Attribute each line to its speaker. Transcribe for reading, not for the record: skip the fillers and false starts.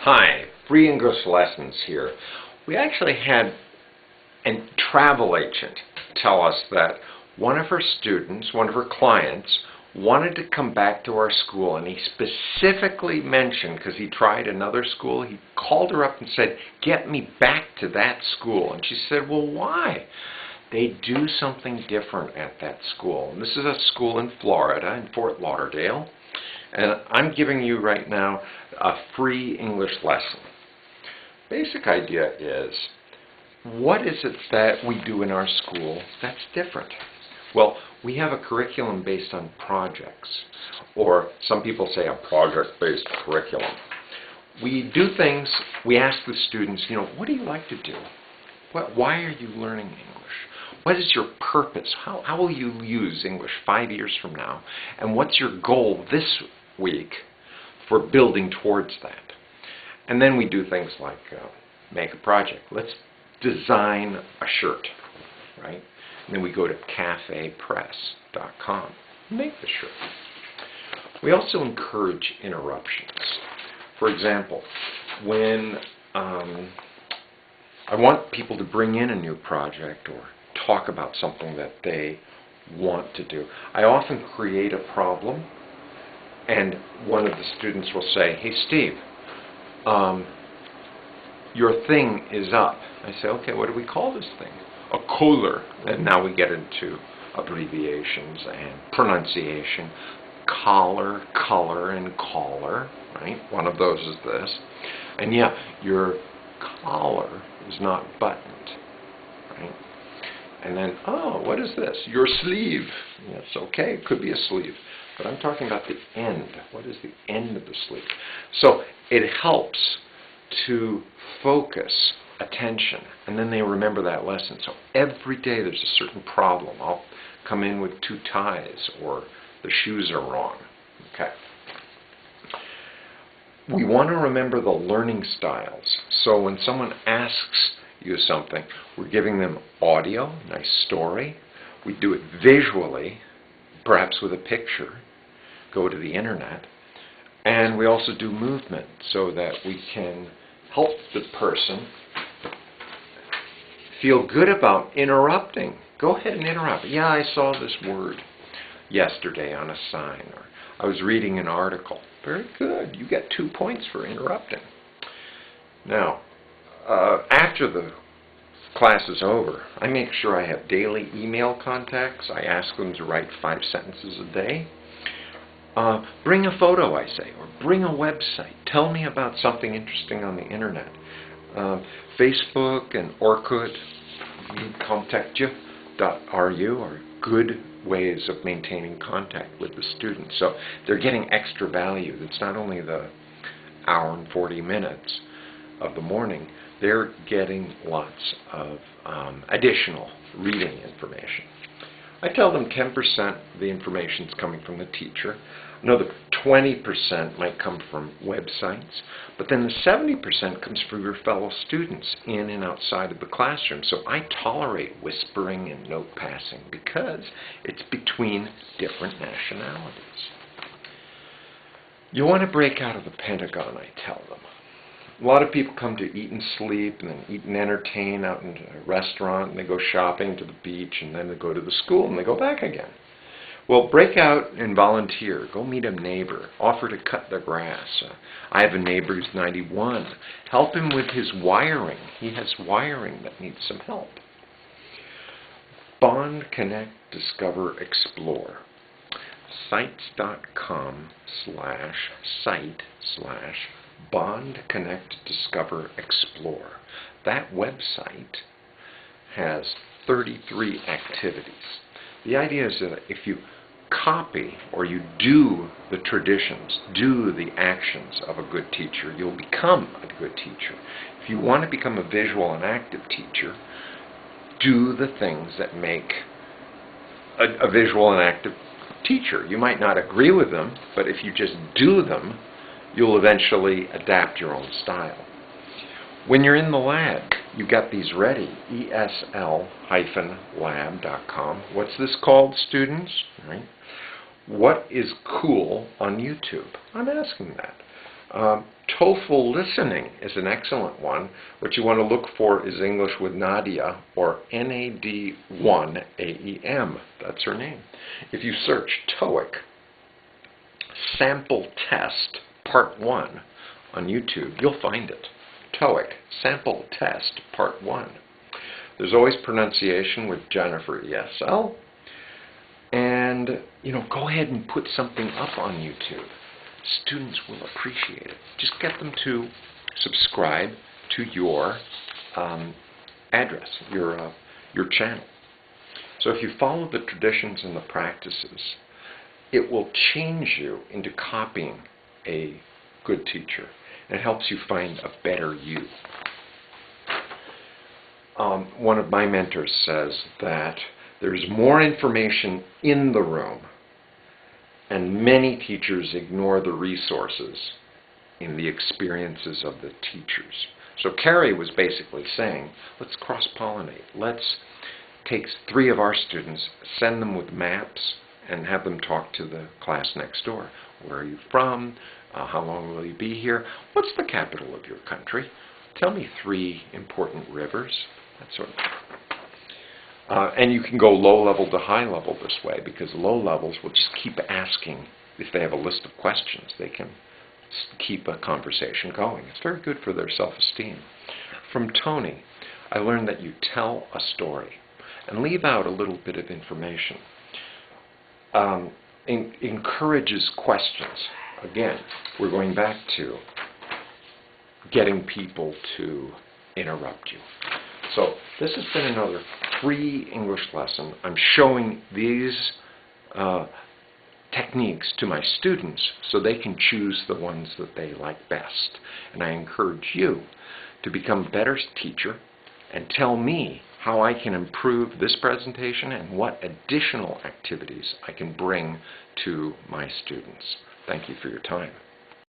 Speaker 1: Hi, Free English Lessons here. We actually had a travel agent tell us that one of her students, one of her clients, wanted to come back to our school, and he specifically mentioned, because he tried another school, he called her up and said, "Get me back to that school." And she said, "Well, why?" They do something different at that school. And this is a school in Florida, in Fort Lauderdale. And I'm giving you right now a free English lesson. Basic idea is, what is it that we do in our school that's different? Well, we have a curriculum based on projects, or some people say a project-based curriculum. We do things, we ask the students, what do you like to do? Why are you learning English? What is your purpose? How will you use English 5 years from now? And what's your goal this week for building towards that? And then we do things like make a project. Let's design a shirt, right? And then we go to cafepress.com and make the shirt. We also encourage interruptions. For example, when I want people to bring in a new project or talk about something that they want to do, I often create a problem, and one of the students will say, "Hey Steve, your thing is up." I say, "Okay, what do we call this thing?" "A cooler." And now we get into abbreviations and pronunciation. Collar, color, and collar, right? One of those is this. And yeah, your collar is not buttoned, right? And then, oh, what is this? Your sleeve. Yes, okay, it could be a sleeve. But I'm talking about the end. What is the end of the sleeve? So it helps to focus attention, and then they remember that lesson. So every day there's a certain problem. I'll come in with 2 ties, or the shoes are wrong. Okay. We want to remember the learning styles. So when someone asks you something, we're giving them audio, nice story. We do it visually, perhaps with a picture. Go to the internet. And we also do movement so that we can help the person feel good about interrupting. Go ahead and interrupt. "Yeah, I saw this word yesterday on a sign," or "I was reading an article." Very good. You get 2 points for interrupting. Now, after the class is over, I make sure I have daily email contacts. I ask them to write 5 sentences a day. Bring a photo, I say, or bring a website. Tell me about something interesting on the internet. Facebook and Orkut, contactyou.ru are good ways of maintaining contact with the students. So they're getting extra value. It's not only the hour and 40 minutes of the morning, they're getting lots of additional reading information. I tell them 10% of the information is coming from the teacher. Another 20% might come from websites, but then the 70% comes from your fellow students in and outside of the classroom. So I tolerate whispering and note passing because it's between different nationalities. You want to break out of the Pentagon, I tell them. A lot of people come to eat and sleep, and then eat and entertain out in a restaurant, and they go shopping to the beach, and then they go to the school, and they go back again. Well, break out and volunteer. Go meet a neighbor. Offer to cut the grass. I have a neighbor who's 91. Help him with his wiring. He has wiring that needs some help. Bond, Connect, Discover, Explore. Sites.com/bond, connect, discover, explore. That website has 33 activities. The idea is that if you copy or you do the traditions, do the actions of a good teacher, you'll become a good teacher. If you want to become a visual and active teacher, do the things that make a visual and active teacher. You might not agree with them, but if you just do them, you'll eventually adapt your own style. When you're in the lab, you got these ready, esol-lab.com. What's this called, students? Right? What is cool on YouTube? I'm asking that. TOEFL listening is an excellent one. What you want to look for is English with Nadia, or NAD1 AEM. That's her name. If you search TOEIC Sample Test Part 1 on YouTube, you'll find it. TOEIC Sample Test Part 1. There's always pronunciation with Jennifer ESL. And, go ahead and put something up on YouTube. Students will appreciate it. Just get them to subscribe to your address, your channel. So if you follow the traditions and the practices, it will change you into copying a good teacher. And it helps you find a better you. One of my mentors says that there's more information in the room, and many teachers ignore the resources in the experiences of the teachers. So Carrie was basically saying, let's cross-pollinate. Let's take 3 of our students, send them with maps, and have them talk to the class next door. Where are you from? How long will you be here? What's the capital of your country? Tell me 3 important rivers. That sort of thing. And you can go low level to high level this way, because low levels will just keep asking. If they have a list of questions, they can keep a conversation going. It's very good for their self-esteem. From Tony, I learned that you tell a story and leave out a little bit of information. Encourages questions. Again, we're going back to getting people to interrupt you. So this has been another free English lesson. I'm showing these techniques to my students so they can choose the ones that they like best. And I encourage you to become a better teacher and tell me how I can improve this presentation and what additional activities I can bring to my students. Thank you for your time.